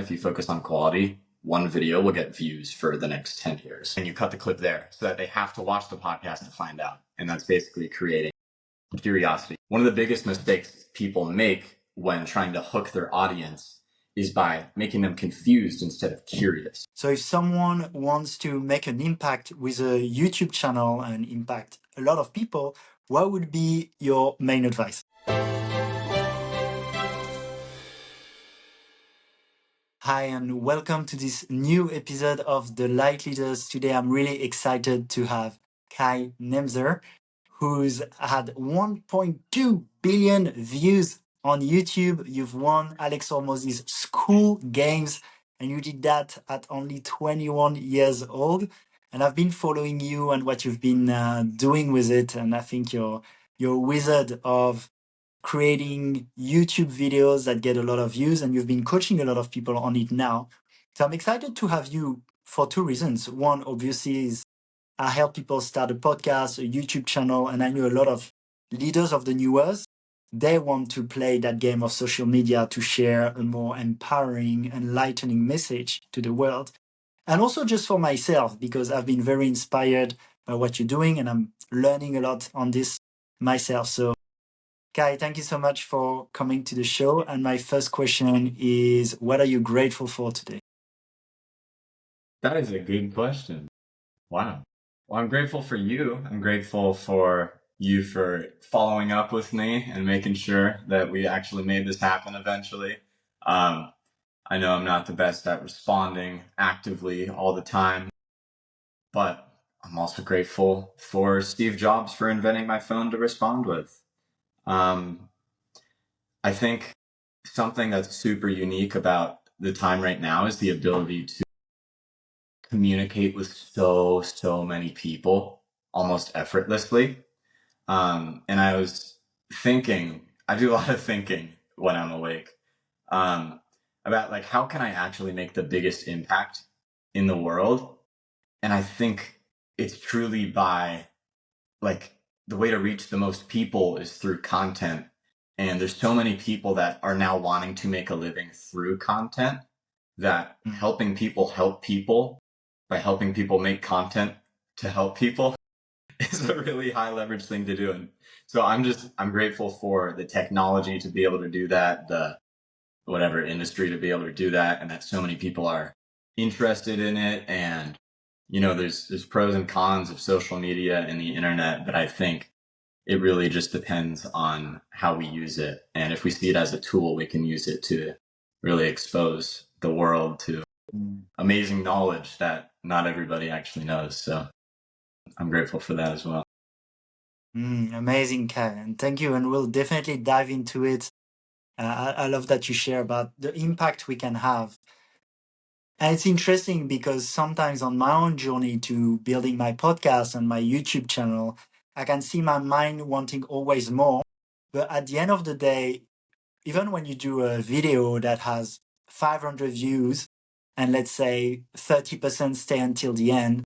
if you focus on quality, one video will get views for the next 10 years. And you cut the clip there so that they have to watch the podcast to find out. And that's basically creating curiosity. One of the biggest mistakes people make when trying to hook their audience is by making them confused instead of curious. So if someone wants to make an impact with a YouTube channel and impact a lot of people, what would be your main advice? Hi, and welcome to this new episode of The Light Leaders. Today, I'm really excited to have Kai Nemzer, who's had 1.2 billion views on YouTube. You've won Alex Hormozzi's school games, and you did that at only 21 years old. And I've been following you and what you've been doing with it, and I think you're a wizard of creating YouTube videos that get a lot of views, and you've been coaching a lot of people on it now. So I'm excited to have you for two reasons. One, obviously, is I help people start a podcast, a YouTube channel, and I know a lot of leaders of the newers. They want to play that game of social media to share a more empowering, enlightening message to the world. And also just for myself, because I've been very inspired by what you're doing, and I'm learning a lot on this myself. So Kai, thank you so much for coming to the show. And my first question is, what are you grateful for today? That is a good question. Wow. Well, I'm grateful for you. I'm grateful for you for following up with me and making sure that we actually made this happen eventually. I know I'm not the best at responding actively all the time, but I'm also grateful for Steve Jobs for inventing my phone to respond with. I think something that's super unique about the time right now is the ability to communicate with so many people almost effortlessly. And I was thinking, I do a lot of thinking when I'm awake, about like, how can I actually make the biggest impact in the world? And I think it's truly by like the way to reach the most people is through content. And there's so many people that are now wanting to make a living through content that helping people help people by helping people make content to help people is a really high leverage thing to do. And so I'm grateful for the technology to be able to do that, the whatever industry to be able to do that, and that so many people are interested in it. And you know, there's pros and cons of social media and the internet, but I think it really just depends on how we use it. And if we see it as a tool, we can use it to really expose the world to amazing knowledge that not everybody actually knows. So I'm grateful for that as well. Amazing, Kai. And thank you. And we'll definitely dive into it. I love that you share about the impact we can have. And it's interesting because sometimes on my own journey to building my podcast and my YouTube channel, I can see my mind wanting always more. But at the end of the day, even when you do a video that has 500 views and let's say 30% stay until the end,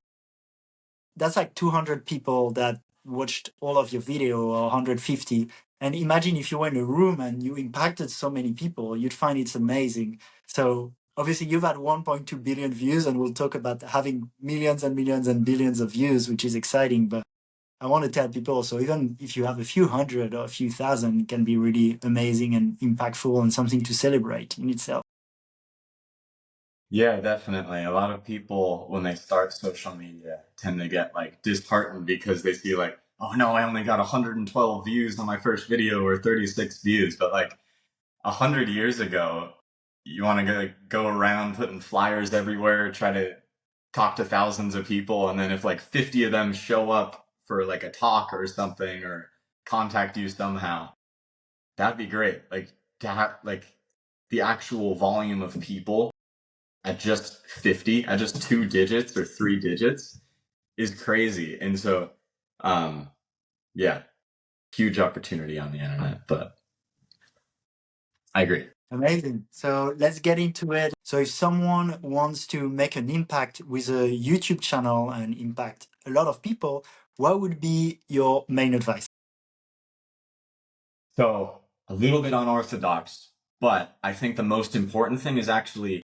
that's like 200 people that watched all of your video, or 150. And imagine if you were in a room and you impacted so many people, you'd find it's amazing. So obviously you've had 1.2 billion views, and we'll talk about having millions and millions and billions of views, which is exciting. But I want to tell people also, even if you have a few hundred or a few thousand, it can be really amazing and impactful and something to celebrate in itself. Yeah, definitely. A lot of people, when they start social media, tend to get like disheartened because they see like, oh no, I only got 112 views on my first video or 36 views. But like 100 years ago, you want to go around putting flyers everywhere, try to talk to thousands of people. And then if like 50 of them show up for like a talk or something or contact you somehow, that'd be great. Like to have like the actual volume of people at just 50, at just 2 digits or 3 digits is crazy. And so, yeah, huge opportunity on the internet, but I agree. Amazing. So let's get into it. So if someone wants to make an impact with a YouTube channel and impact a lot of people, what would be your main advice? So a little bit unorthodox, but I think the most important thing is actually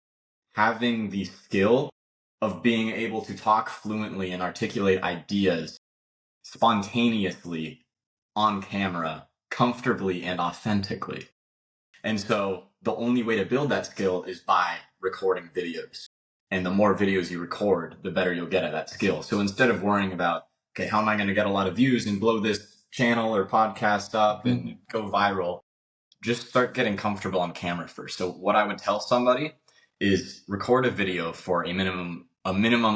having the skill of being able to talk fluently and articulate ideas spontaneously on camera, comfortably and authentically. And so the only way to build that skill is by recording videos. And the more videos you record, the better you'll get at that skill. So instead of worrying about, okay, how am I going to get a lot of views and blow this channel or podcast up and go viral, just start getting comfortable on camera first. So what I would tell somebody is record a video for a minimum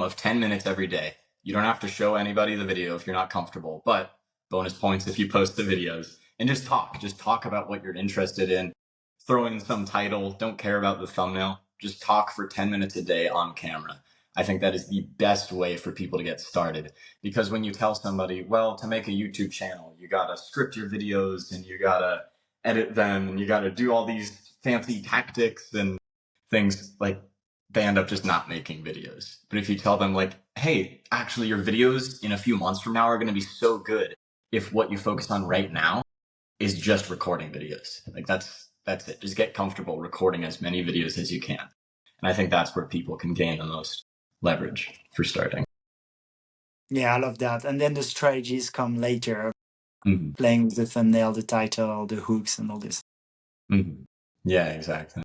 of 10 minutes every day. You don't have to show anybody the video if you're not comfortable, but bonus points if you post the videos, and just talk about what you're interested in. Throw in some title. Don't care about the thumbnail. Just talk for 10 minutes a day on camera. I think that is the best way for people to get started, because when you tell somebody, well, to make a YouTube channel, you got to script your videos and you got to edit them and you got to do all these fancy tactics and things, like, they end up just not making videos. But if you tell them, like, hey, actually your videos in a few months from now are going to be so good if what you focus on right now is just recording videos. Like, that's it. Just get comfortable recording as many videos as you can. And I think that's where people can gain the most leverage for starting. Yeah, I love that. And then the strategies come later, Mm-hmm. playing with the thumbnail, the title, the hooks, and all this. Mm-hmm. Yeah, exactly.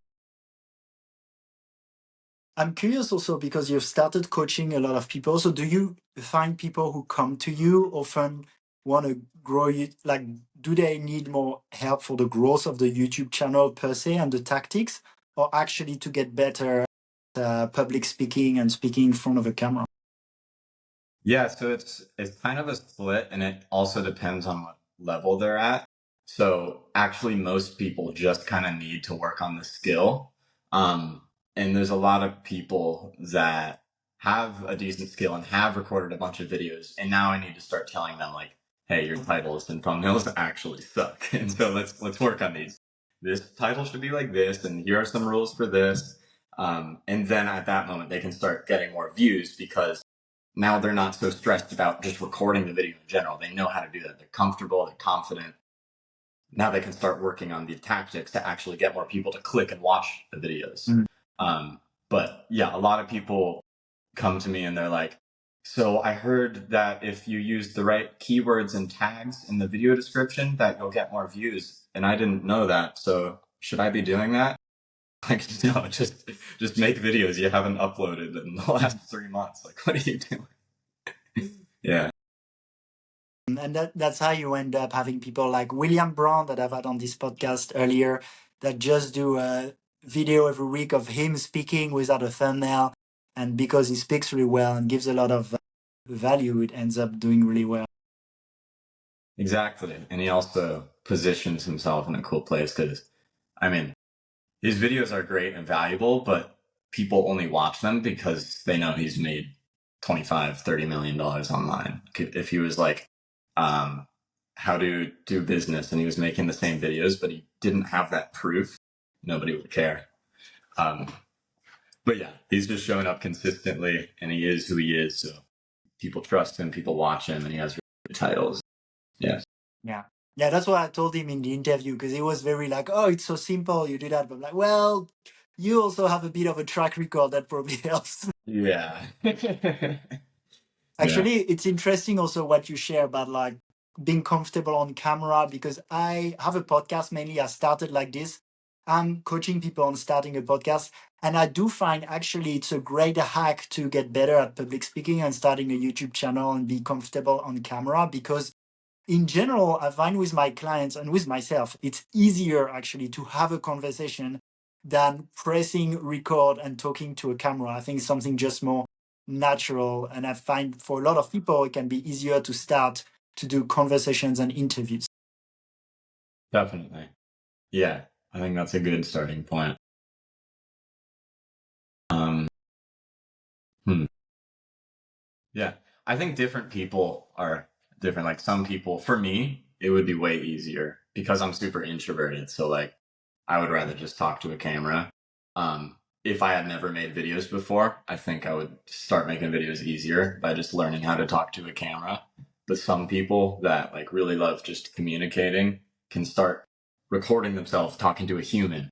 I'm curious also because you've started coaching a lot of people. So do you find people who come to you often want to grow you? Like, do they need more help for the growth of the YouTube channel per se and the tactics, or actually to get better at public speaking and speaking in front of a camera? Yeah, so it's kind of a split, and it also depends on what level they're at. So actually, most people just kind of need to work on the skill. Um, and there's a lot of people that have a decent skill and have recorded a bunch of videos, and now I need to start telling them, like, hey, your titles and thumbnails actually suck, and so let's work on these. This title should be like this, and here are some rules for this. And then at that moment, they can start getting more views, because now they're not so stressed about just recording the video in general. They know how to do that. They're comfortable, they're confident. Now they can start working on the tactics to actually get more people to click and watch the videos. But yeah, a lot of people come to me and they're like, so I heard that if you use the right keywords and tags in the video description that you'll get more views. And I didn't know that. So should I be doing that? Like, no, just make videos you haven't uploaded in the last 3 months. Like, what are you doing? Yeah. And that's how you end up having people like William Brown that I've had on this podcast earlier that just do a video every week of him speaking without a thumbnail. And because he speaks really well and gives a lot of value, it ends up doing really well. Exactly. And he also positions himself in a cool place, because, I mean, his videos are great and valuable, but people only watch them because they know he's made $25-30 million online. If he was like, how to do business, and he was making the same videos, but he didn't have that proof, nobody would care. But yeah, he's just showing up consistently, and he is who he is. So people trust him, people watch him, and he has really good titles. Yes. Yeah. Yeah, that's what I told him in the interview because he was very like, oh, it's so simple, you do that. But I'm like, well, you also have a bit of a track record that probably helps. Yeah. Actually, it's interesting also what you share about like being comfortable on camera because I have a podcast mainly. I started like this. I'm coaching people on starting a podcast. And I do find actually it's a great hack to get better at public speaking and starting a YouTube channel and be comfortable on camera because in general, I find with my clients and with myself, it's easier actually to have a conversation than pressing record and talking to a camera. I think it's something just more natural. And I find for a lot of people, it can be easier to start to do conversations and interviews. Definitely. Yeah, I think that's a good starting point. Yeah, I think different people are different. Like, some people, for me, it would be way easier because I'm super introverted. So, like, I would rather just talk to a camera. If I had never made videos before, I think I would start making videos easier by just learning how to talk to a camera. But some people that like really love just communicating can start recording themselves talking to a human,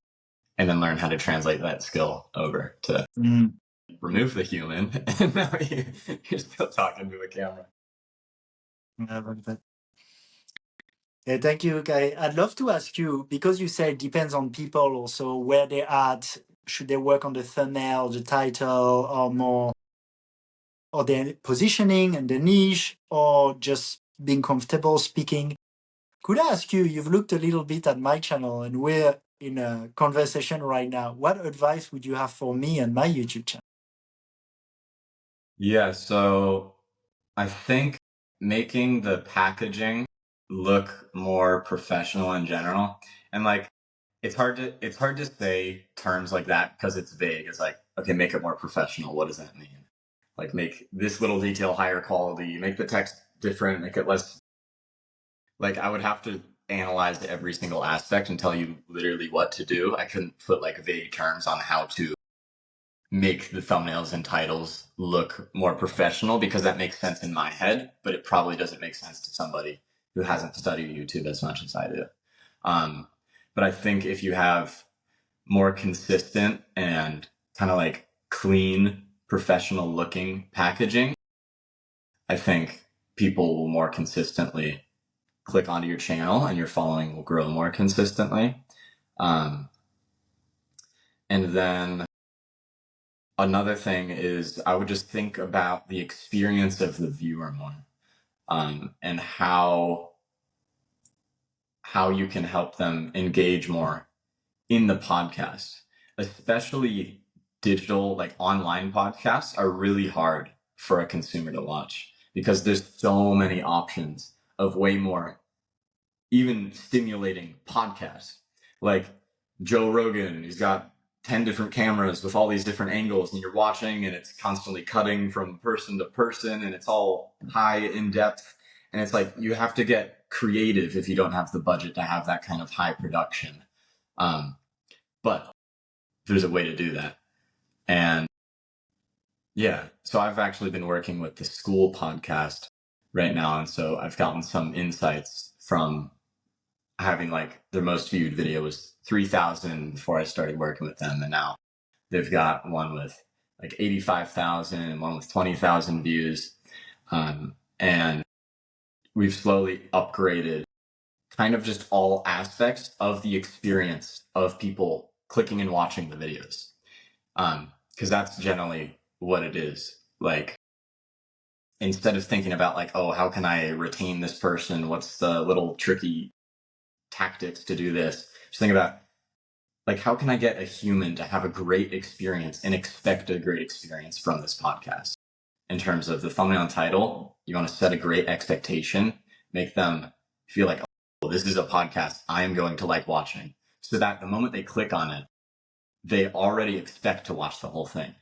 and then learn how to translate that skill over to Mm. remove the human, and now you're still talking to a camera. I love that. Yeah, thank you, Kai. I'd love to ask you, because you say it depends on people also, where they're at. Should they work on the thumbnail, the title, or more, or their positioning and the niche, or just being comfortable speaking? Could I ask you, you've looked a little bit at my channel and we're in a conversation right now. What advice would you have for me and my YouTube channel? Yeah, so I think making the packaging look more professional in general, and like it's hard to say terms like that because it's vague. It's like, okay, make it more professional. What does that mean? Like, make this little detail higher quality, make the text different, make it less. Like, I would have to analyze every single aspect and tell you literally what to do. I couldn't put like vague terms on how to make the thumbnails and titles look more professional because that makes sense in my head, but it probably doesn't make sense to somebody who hasn't studied YouTube as much as I do. Um, but I think if you have more consistent and kind of like clean, professional looking packaging, I think people will more consistently click onto your channel and your following will grow more consistently. Um, and then another thing is I would just think about the experience of the viewer more, and how you can help them engage more in the podcast, especially digital, like online podcasts are really hard for a consumer to watch because there's so many options of way more even stimulating podcasts. Like Joe Rogan, he's got 10 different cameras with all these different angles, and you're watching, and it's constantly cutting from person to person, and it's all high in depth. And it's like you have to get creative if you don't have the budget to have that kind of high production. But there's a way to do that. And yeah, so I've actually been working with the school podcast right now. And so I've gotten some insights from having like their most viewed video was 3,000 before I started working with them. And now they've got one with like 85,000 and one with 20,000 views. And we've slowly upgraded kind of just all aspects of the experience of people clicking and watching the videos. Because that's generally what it is. Like, instead of thinking about like, oh, how can I retain this person? What's the little tricky tactics to do this? Just think about like, how can I get a human to have a great experience and expect a great experience from this podcast? In terms of the thumbnail and title, you want to set a great expectation, make them feel like, oh, this is a podcast I'm going to like watching, so that the moment they click on it, they already expect to watch the whole thing.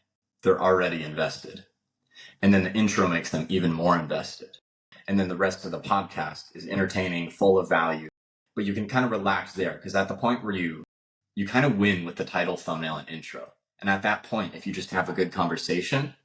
They're already invested. And then the intro makes them even more invested. And then the rest of the podcast is entertaining, full of value. But you can kind of relax there because at the point where you kind of win with the title, thumbnail, and intro. And at that point, if you just have a good conversation,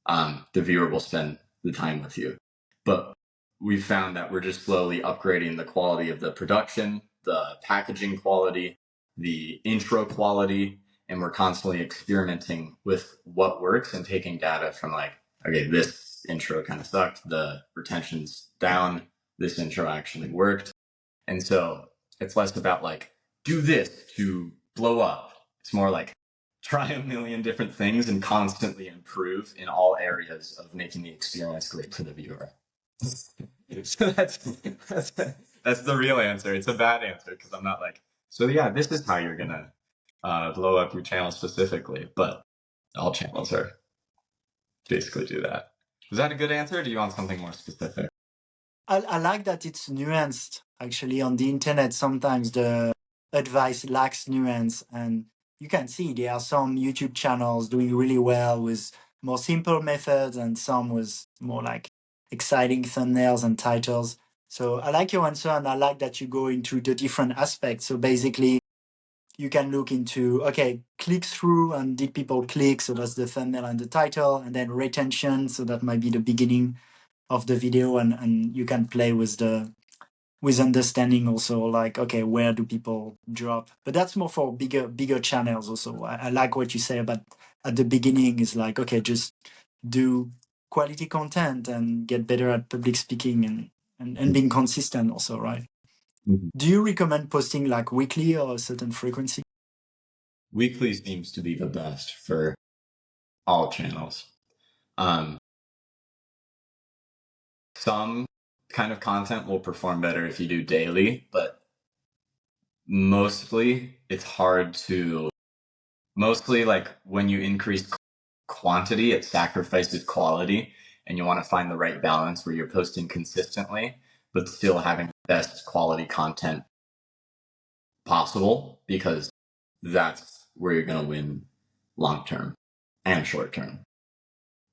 the viewer will spend the time with you. But we've found that we're just slowly upgrading the quality of the production, the packaging quality, the intro quality, and we're constantly experimenting with what works and taking data from like, okay, this intro kind of sucked, the retention's down, this intro actually worked. And so it's less about like, do this to blow up. It's more like try a million different things and constantly improve in all areas of making the experience great for the viewer. So that's the real answer. It's a bad answer because I'm not like, so yeah, this is how you're gonna blow up your channel specifically, but all channels are basically do that. Was that a good answer, or do you want something more specific? I like that it's nuanced. Actually, on the internet, sometimes the advice lacks nuance, and you can see there are some YouTube channels doing really well with more simple methods, and some with more like exciting thumbnails and titles. So I like your answer, and I like that you go into the different aspects. So basically, you can look into, okay, click through and did people click? So that's the thumbnail and the title, and then retention. So that might be the beginning of the video, and you can play with with understanding also like, okay, where do people drop? But that's more for bigger channels also. I like what you say about at the beginning is like, okay, just do quality content and get better at public speaking and being consistent also, right? Mhm. Do you recommend posting like weekly or a certain frequency? Weekly seems to be the best for all channels. Um, some kind of content will perform better if you do daily, but mostly it's hard to, mostly like when you increase quantity, it sacrifices quality, and you want to find the right balance where you're posting consistently, but still having the best quality content possible, because that's where you're going to win long term and short term.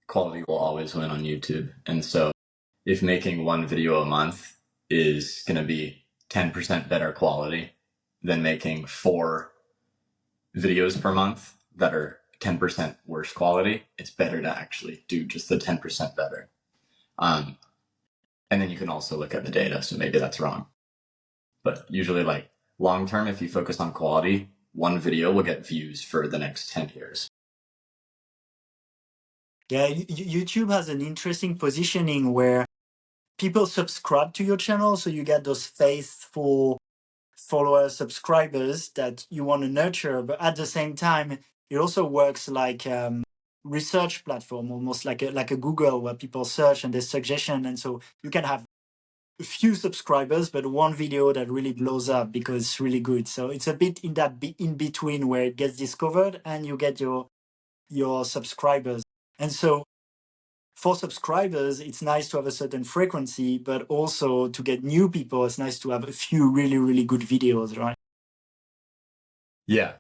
Quality will always win on YouTube. And so if making one video a month is going to be 10% better quality than making 4 videos per month that are 10% worse quality, it's better to actually do just the 10% better. Um, and then you can also look at the data. So maybe that's wrong. But usually, like long term, if you focus on quality, one video will get views for the next 10 years. Yeah, YouTube has an interesting positioning where people subscribe to your channel. So you get those faithful followers, subscribers that you want to nurture. But at the same time, it also works like research platform, almost like a Google where people search and there's suggestion. And so you can have a few subscribers, but one video that really blows up because it's really good. So it's a bit in that in between where it gets discovered and you get your subscribers. And so for subscribers, it's nice to have a certain frequency, but also to get new people, it's nice to have a few really, really good videos, right? Yeah,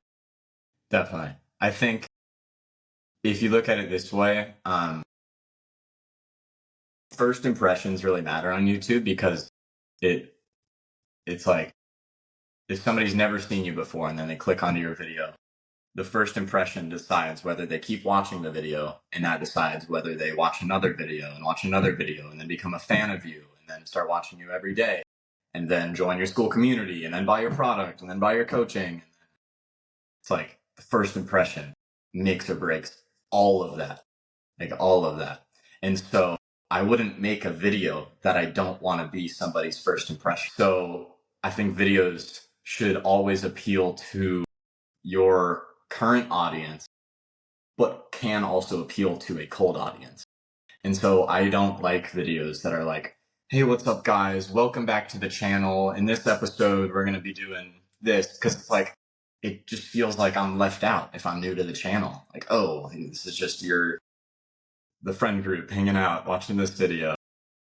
definitely. I think if you look at it this way, first impressions really matter on YouTube, because it's like if somebody's never seen you before and then they click onto your video, the first impression decides whether they keep watching the video, and that decides whether they watch another video and watch another video and then become a fan of you and then start watching you every day and then join your school community and then buy your product and then buy your coaching. It's like the first impression makes or breaks all of that, like all of that. And so I wouldn't make a video that I don't want to be somebody's first impression. So I think videos should always appeal to your current audience, but can also appeal to a cold audience. And so I don't like videos that are like, hey, what's up, guys? Welcome back to the channel. In this episode, we're going to be doing this. Because it's like, it just feels like I'm left out if I'm new to the channel. Like, oh, this is just the friend group hanging out, watching this video.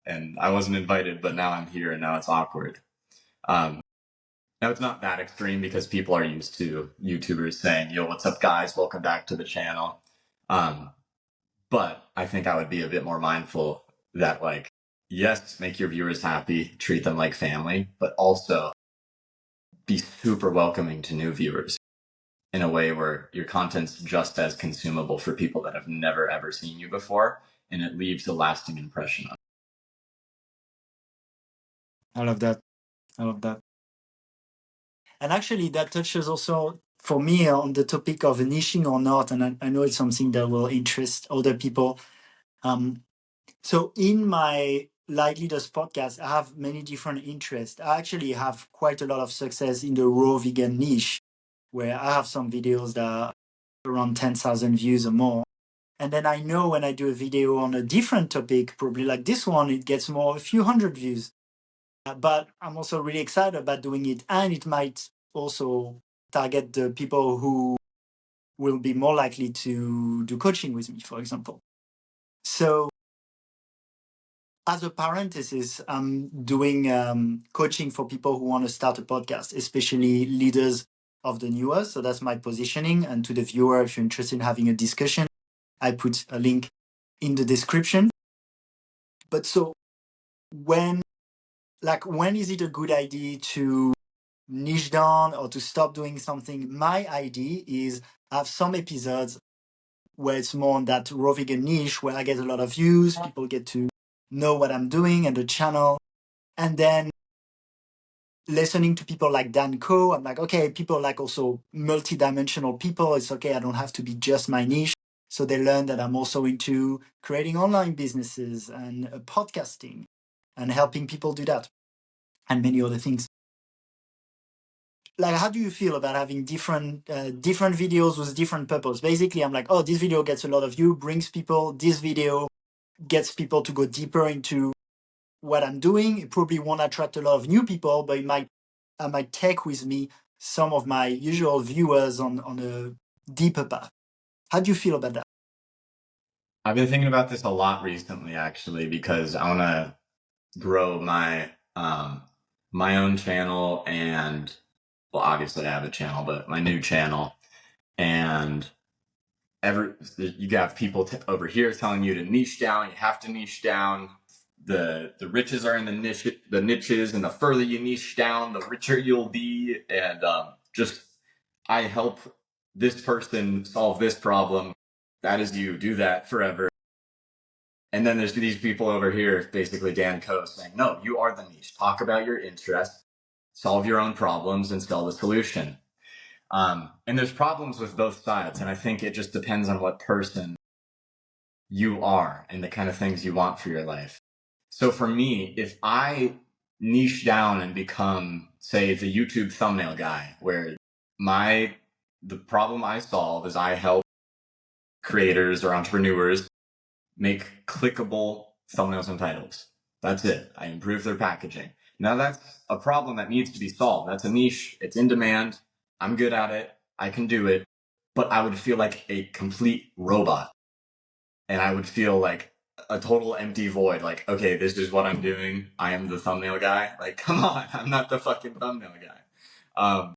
And I wasn't invited, but now I'm here and now it's awkward. Now it's not that extreme because people are used to YouTubers saying, yo, what's up, guys? Welcome back to the channel. But I think I would be a bit more mindful that, like, yes, make your viewers happy, treat them like family, but also be super welcoming to new viewers in a way where your content's just as consumable for people that have never ever seen you before, and it leaves a lasting impression on. I love that. I love that. And actually, that touches also for me on the topic of niching or not. And I know it's something that will interest other people. So in my Light Leaders podcast, I have many different interests. I actually have quite a lot of success in the raw vegan niche, where I have some videos that are around 10,000 views or more. And then I know when I do a video on a different topic, probably like this one, it gets more a few hundred views. But I'm also really excited about doing it. And it might also target the people who will be more likely to do coaching with me, for example. So as a parenthesis, I'm doing coaching for people who want to start a podcast, especially leaders of the newest. So that's my positioning. And to the viewer, if you're interested in having a discussion, I put a link in the description. But so when is it a good idea to niche down or to stop doing something? My idea is have some episodes where it's more on that raw vegan niche where I get a lot of views, people get to know what I'm doing and the channel. And then listening to people like Dan Coe, I'm like, okay, people like also multidimensional people. It's okay. I don't have to be just my niche. So they learn that I'm also into creating online businesses and podcasting and helping people do that and many other things. Like, how do you feel about having different videos with different purpose? Basically, I'm like, oh, this video gets a lot of views, brings people. This video gets people to go deeper into what I'm doing. It probably won't attract a lot of new people, but I might take with me some of my usual viewers on a deeper path. How do you feel about that? I've been thinking about this a lot recently, actually, because I want to grow my own channel, and well, obviously I have a channel, but my new channel. And you have people over here telling you to niche down. You have to niche down. The riches are in the niches, and the further you niche down, the richer you'll be. And just I help this person solve this problem. That is you. Do that forever. And then there's these people over here, basically Dan Coe, saying, no, you are the niche. Talk about your interest, solve your own problems, and sell the solution. And there's problems with both sides. And I think it just depends on what person you are and the kind of things you want for your life. So for me, if I niche down and become, say, the YouTube thumbnail guy, where the problem I solve is I help creators or entrepreneurs make clickable thumbnails and titles. That's it. I improve their packaging. Now that's a problem that needs to be solved. That's a niche. It's in demand. I'm good at it. I can do it. But I would feel like a complete robot. And I would feel like a total empty void. Like, okay, this is what I'm doing. I am the thumbnail guy. Like, come on. I'm not the fucking thumbnail guy.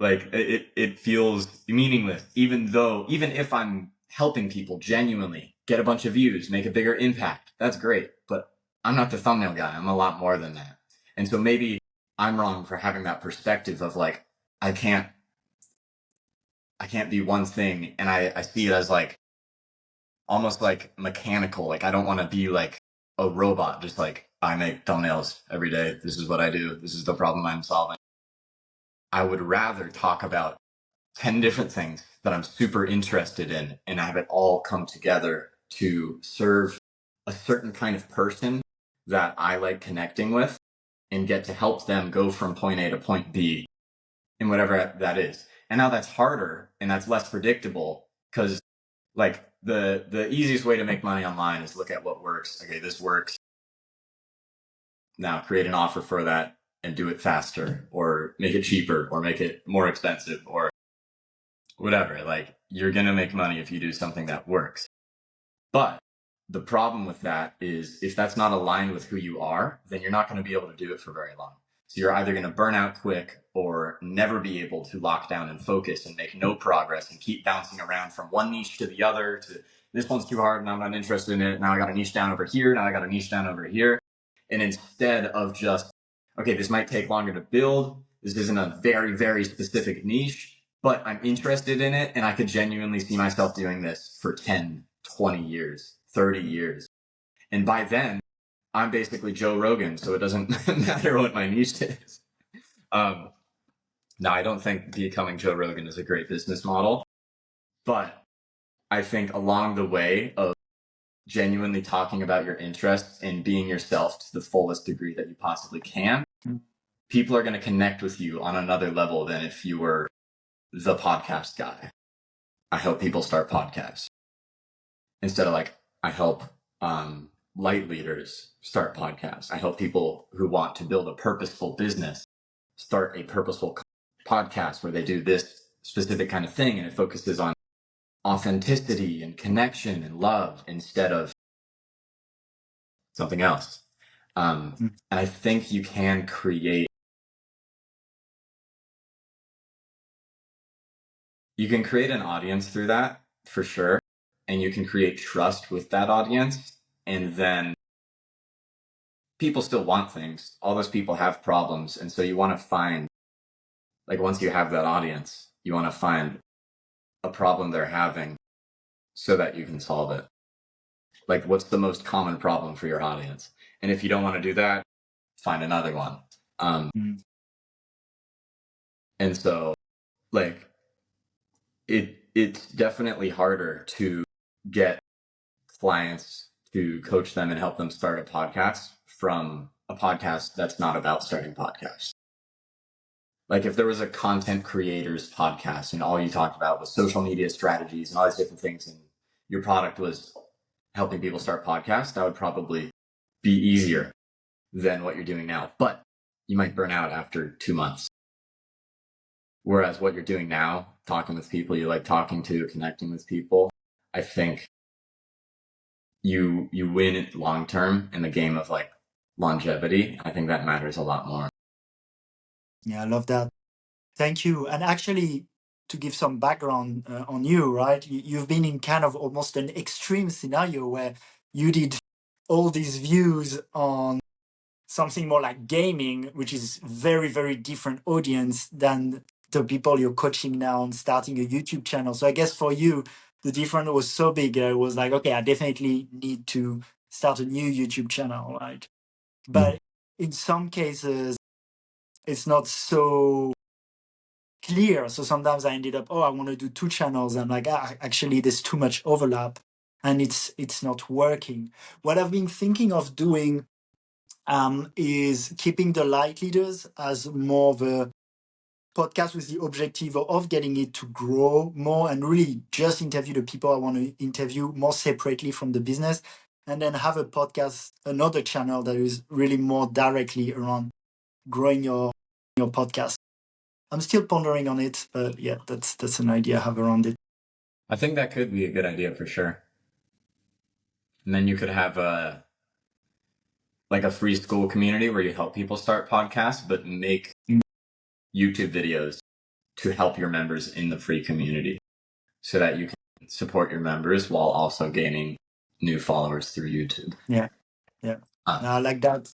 Like it feels meaningless, even if I'm helping people genuinely get a bunch of views, make a bigger impact. That's great, but I'm not the thumbnail guy. I'm a lot more than that. And so maybe I'm wrong for having that perspective of like, I can't be one thing. And I see it as like almost like mechanical. Like I don't want to be like a robot, just like I make thumbnails every day. This is what I do. This is the problem I'm solving. I would rather talk about 10 different things that I'm super interested in and have it all come together to serve a certain kind of person that I like connecting with and get to help them go from point A to point B and whatever that is. And now that's harder and that's less predictable because like the easiest way to make money online is look at what works. Okay, this works. Now create an offer for that and do it faster or make it cheaper or make it more expensive or whatever. Like you're going to make money if you do something that works. But the problem with that is if that's not aligned with who you are, then you're not going to be able to do it for very long. So you're either going to burn out quick or never be able to lock down and focus and make no progress and keep bouncing around from one niche to the other to this one's too hard and I'm not interested in it. Now I got a niche down over here. Now I got a niche down over here. And instead of just, okay, this might take longer to build. This isn't a very, very specific niche, but I'm interested in it. And I could genuinely see myself doing this for 10, 20 years, 30 years. And by then, I'm basically Joe Rogan, so it doesn't matter what my niche is. Now, I don't think becoming Joe Rogan is a great business model, but I think along the way of genuinely talking about your interests and being yourself to the fullest degree that you possibly can, people are going to connect with you on another level than if you were the podcast guy. I help people start podcasts instead of like, I help light leaders start podcasts. I help people who want to build a purposeful business start a purposeful podcast where they do this specific kind of thing and it focuses on authenticity and connection and love instead of something else. And I think you can create an audience through that for sure. And you can create trust with that audience. And then people still want things. All those people have problems. And so you want to find, like, once you have that audience, you want to find a problem they're having so that you can solve it. Like, what's the most common problem for your audience? And if you don't want to do that, find another one. And so like it's definitely harder to get clients to coach them and help them start a podcast from a podcast that's not about starting podcasts. Like if there was a content creators podcast and all you talked about was social media strategies and all these different things, and your product was helping people start podcasts, that would probably be easier than what you're doing now. But you might burn out after 2 months. Whereas what you're doing now, talking with people you like talking to, connecting with people, I think you win it long term in the game of like longevity. I think that matters a lot more. Yeah, I love that. Thank you. And actually, to give some background on you, right? You've been in kind of almost an extreme scenario where you did all these views on something more like gaming, which is very, very different audience than the people you're coaching now and starting a YouTube channel. So I guess for you, the difference was so big. It was like, okay, I definitely need to start a new YouTube channel, right? But in some cases, it's not so clear. So sometimes I ended up, oh, I want to do 2 channels. I'm like, actually, there's too much overlap, and it's not working. What I've been thinking of doing is keeping the light leaders as more of a podcast with the objective of getting it to grow more and really just interview the people I want to interview more separately from the business, and then have a podcast, another channel that is really more directly around growing your podcast. I'm still pondering on it, but yeah, that's an idea I have around it. I think that could be a good idea for sure. And then you could have a free school community where you help people start podcasts, but make YouTube videos to help your members in the free community so that you can support your members while also gaining new followers through YouTube. Yeah. No, I like that.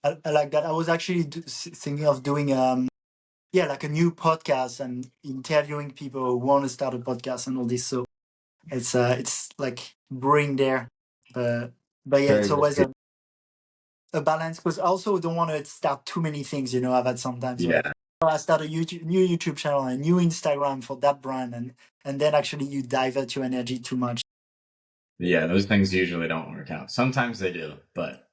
I like that. I was actually thinking of doing like a new podcast and interviewing people who want to start a podcast and all this. So it's like brewing there, but yeah, Very it's always risky. a balance, because I also don't want to start too many things. I've had sometimes where Yeah. I start a new YouTube channel, a new Instagram for that brand, and then actually you divert your energy too much. Yeah, those things usually don't work out. Sometimes they do, but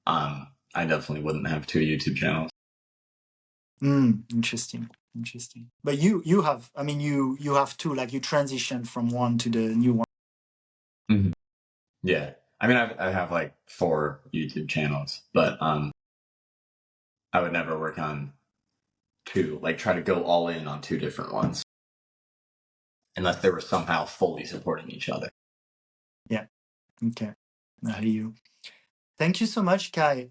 I definitely wouldn't have 2 YouTube channels. Interesting. But you have, I mean, you have two, like you transition from one to the new one. Mm-hmm. Yeah. I mean, I have like 4 YouTube channels, but I would never work on 2, like try to go all in on 2 different ones unless they were somehow fully supporting each other. Yeah. Okay. I hear you. Thank you so much, Kai.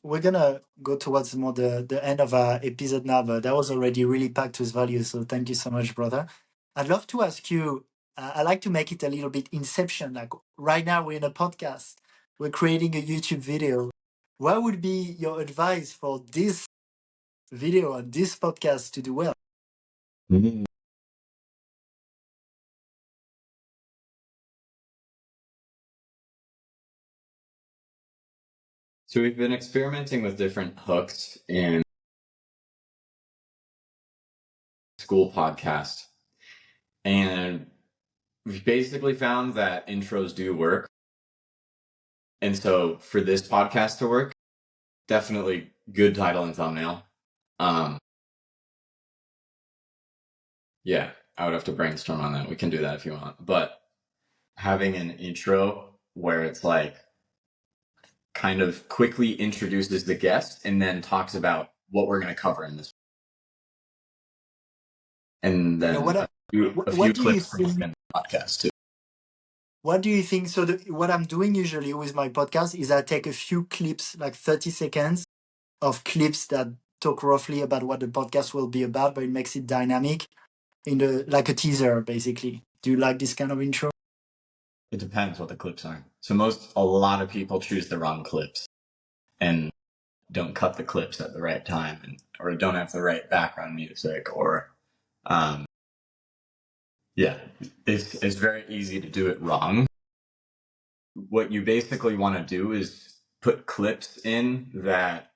We're gonna go towards more the end of our episode now, but that was already really packed with value. So thank you so much, brother. I'd love to ask you. I like to make it a little bit inception. Like right now, we're in a podcast. We're creating a YouTube video. What would be your advice for this video and this podcast to do well? Mm-hmm. So we've been experimenting with different hooks in school podcast, and we've basically found that intros do work. And so for this podcast to work, definitely good title and thumbnail. Yeah, I would have to brainstorm on that. We can do that if you want. But having an intro where it's like kind of quickly introduces the guest and then talks about what we're going to cover in this. And Yeah, then a few what do you clips from think? the podcast too. What do you think? So what I'm doing usually with my podcast is I take a few clips, like 30 seconds of clips that talk roughly about what the podcast will be about, but it makes it dynamic in the like a teaser, basically. Do you like this kind of intro? It depends what the clips are. So a lot of people choose the wrong clips and don't cut the clips at the right time, or don't have the right background music, or yeah, it's very easy to do it wrong. What you basically want to do is put clips in that,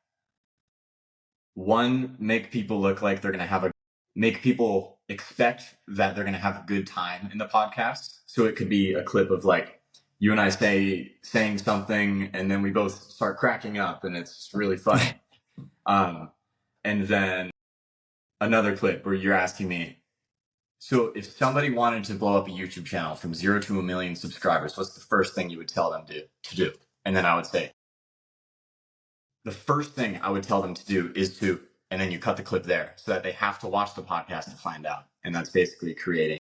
one, make people look like they're going to have a make people expect that they're going to have a good time in the podcast. So it could be a clip of like you and I saying something, and then we both start cracking up, and it's really funny. And then another clip where you're asking me, so if somebody wanted to blow up a YouTube channel from 0 to 1 million subscribers, what's the first thing you would tell them to do? And then I would say, the first thing I would tell them to do is to, and then you cut the clip there so that they have to watch the podcast to find out. And that's basically creating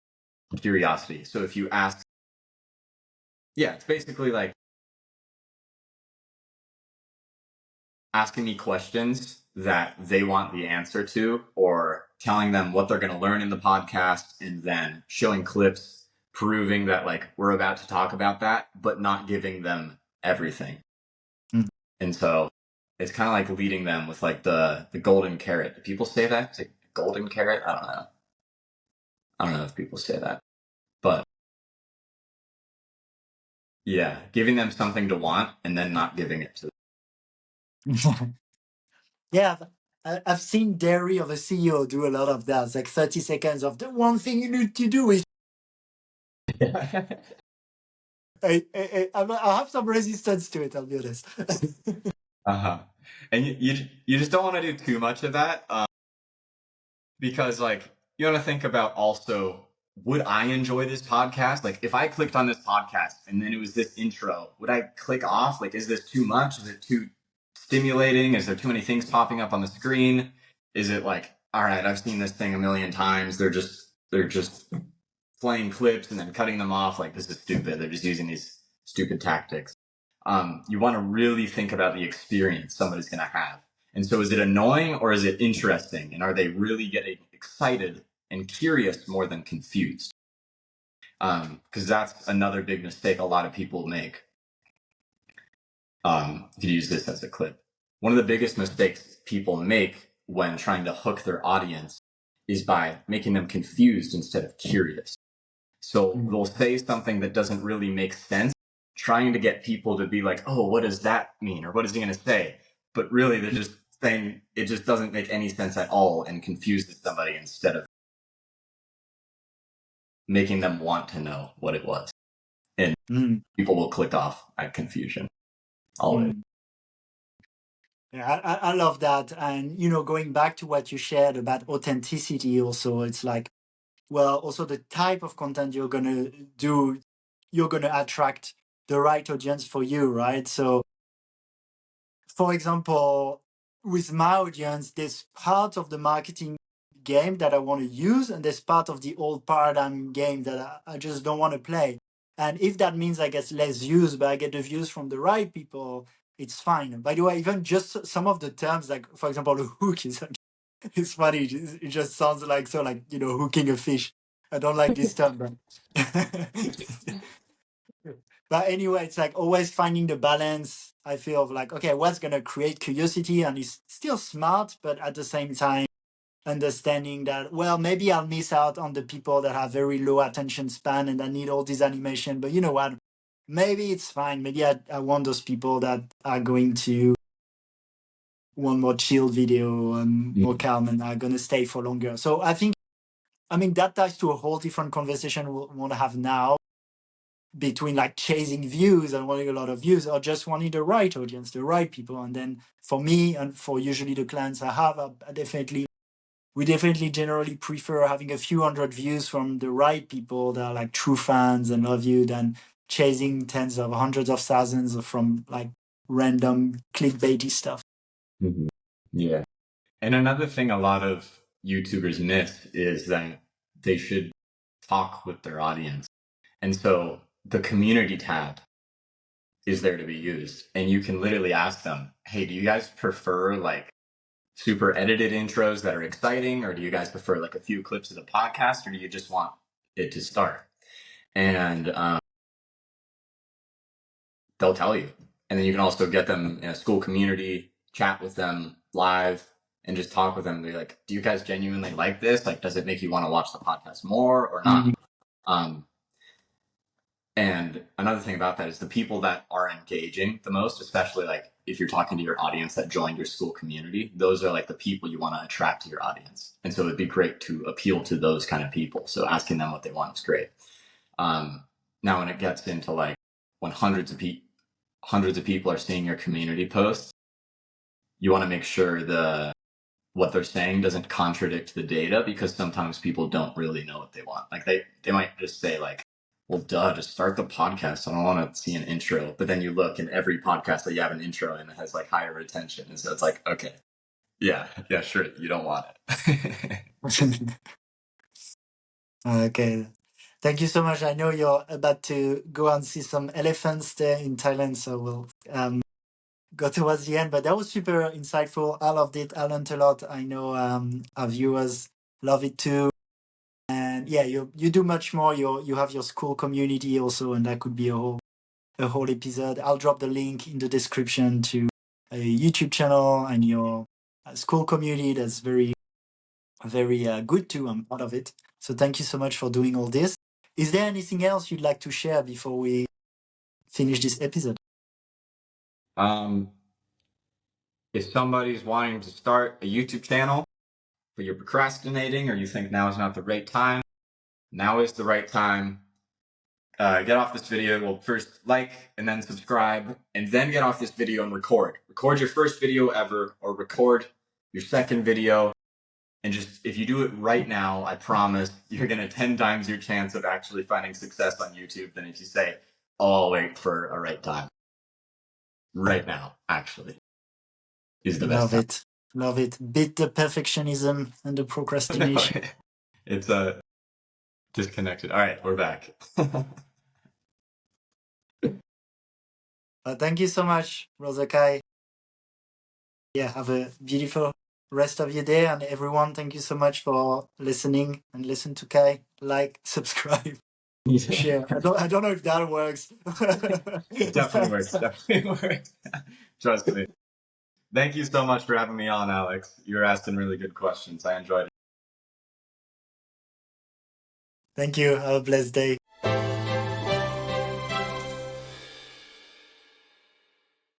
curiosity. So if you ask, yeah, it's basically like asking me questions that they want the answer to, or telling them what they're going to learn in the podcast, and then showing clips proving that like we're about to talk about that, but not giving them everything. Mm. And so it's kind of like leading them with like the golden carrot. Do people say that? Is it golden carrot? I don't know. I don't know if people say that, but yeah, giving them something to want and then not giving it to Mm. Yeah, I've seen Derry of a CEO do a lot of that. It's like 30 seconds of the one thing you need to do is. them. I have some resistance to it, I'll be honest. Uh-huh. And you just don't want to do too much of that, because like you want to think about also, would I enjoy this podcast? Like if I clicked on this podcast and then it was this intro, would I click off? Like, is this too much? Is it too stimulating? Is there too many things popping up on the screen? Is it like, all right, I've seen this thing a million times. They're just playing clips and then cutting them off. Like, this is stupid. They're just using these stupid tactics. You want to really think about the experience somebody's going to have. And so is it annoying or is it interesting? And are they really getting excited and curious more than confused? Because that's another big mistake a lot of people make. You could use this as a clip. One of the biggest mistakes people make when trying to hook their audience is by making them confused instead of curious. So they'll say something that doesn't really make sense, trying to get people to be like, oh, what does that mean? Or what is he going to say? But really, they're just saying it just doesn't make any sense at all and confuses somebody instead of making them want to know what it was. And people will click off at confusion always. Yeah, I love that. And, going back to what you shared about authenticity also, it's like, well, also the type of content you're going to do, you're going to attract the right audience for you, right? So, for example, with my audience, there's part of the marketing game that I want to use, and there's part of the old paradigm game that I just don't want to play. And if that means I get less views, but I get the views from the right people, it's fine. By the way, even just some of the terms, like for example, a hook is it's funny. It just sounds like hooking a fish. I don't like this term, but but anyway, it's like always finding the balance. I feel of like, okay, what's gonna create curiosity and is still smart, but at the same time understanding that, well, maybe I'll miss out on the people that have very low attention span and that need all this animation. But you know what? Maybe it's fine. Maybe I want those people that are going to want more chill video and more calm and are gonna stay for longer. So I mean that ties to a whole different conversation we'll want to have now between like chasing views and wanting a lot of views or just wanting the right audience, the right people. And then for me and for usually the clients I have, we definitely generally prefer having a few hundred views from the right people that are like true fans and love you than chasing tens of hundreds of thousands from like random clickbaity stuff. Mm-hmm. Yeah. And another thing a lot of YouTubers miss is that they should talk with their audience. And so the community tab is there to be used. And you can literally ask them, hey, do you guys prefer like super edited intros that are exciting? Or do you guys prefer like a few clips of the podcast? Or do you just want it to start? And they'll tell you. And then you can also get them in a school community, chat with them live, and just talk with them. Be like, do you guys genuinely like this? Like, does it make you want to watch the podcast more or not? And another thing about that is the people that are engaging the most, especially like if you're talking to your audience that joined your school community, those are like the people you want to attract to your audience. And so it'd be great to appeal to those kind of people. So asking them what they want is great. Now, when it gets into like when hundreds of people are seeing your community posts, you want to make sure what they're saying doesn't contradict the data, because sometimes people don't really know what they want. Like they might just say like, well, duh, just start the podcast. I don't want to see an intro. But then you look, and every podcast that you have an intro in has like higher retention. And so it's like, okay, yeah, sure, you don't want it. Okay. Thank you so much. I know you're about to go and see some elephants there in Thailand, so we'll go towards the end. But that was super insightful. I loved it. I learned a lot. I know our viewers love it too. And yeah, you do much more. You have your school community also, and that could be a whole episode. I'll drop the link in the description to a YouTube channel and your school community. That's very good too. I'm part of it. So thank you so much for doing all this. Is there anything else you'd like to share before we finish this episode? If somebody's wanting to start a YouTube channel, but you're procrastinating or you think now is not the right time, now is the right time. Get off this video. Well, first like and then subscribe, and then get off this video and record. Record your first video ever, or record your second video. And just, if you do it right now, I promise you're going to 10 times your chance of actually finding success on YouTube than if you say, oh, I'll wait for a right time. Right now, actually, is the best Love time. it. Love it. Beat the perfectionism and the procrastination. It's disconnected. All right, we're back. Thank you so much, Brother Kai. Yeah, have a beautiful rest of your day. And everyone, thank you so much for listening, and listen to Kai. Like, subscribe, share. I don't know if that works. It definitely works. Definitely works. Trust me. Thank you so much for having me on, Alex. You were asking really good questions. I enjoyed it. Thank you. Have a blessed day.